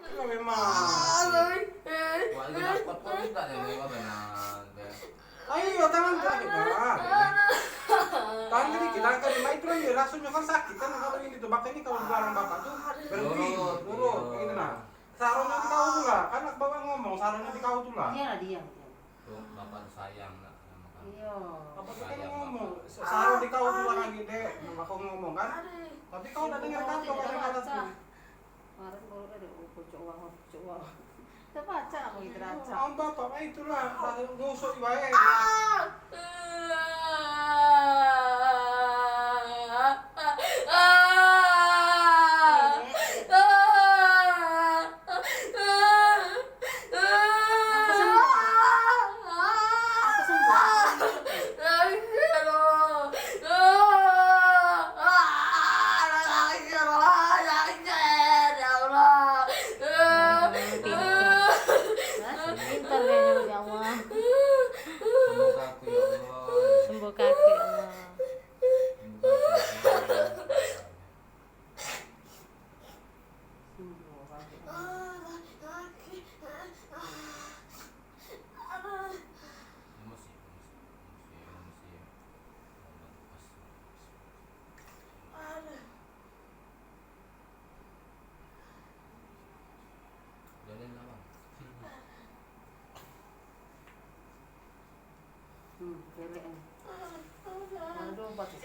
Ikaw memang. Wah, ini dapat pun minta deh, memang benar. Ayo tangan kaki pak. Tangan kiri kita kan lima itu kan rasanya kan sakit kan kalau ini tuh makanya kalau barang bapak tuh berhenti turun kayak gitu nah. Sarannya di kau tuh lah, kan bapak ngomong sarannya di kau tuh lah. Iya lah dia. Tuh, bapak sayang nak sama kamu. Iya. Apa sih kan ngomong saran di kau tuh lah kan gitu, aku ngomong kan. Tapi kau udah dengar kan kau ada kata tuh. Kemarin baru ada pucuk wah. Kita baca apa gitu baca. Om bapak itulah ngusuk wae. Pintar kayaknya ya Allah. Semoga aku ya Allah. Sembuh kaki Allah. Kere. Aduh, bagus.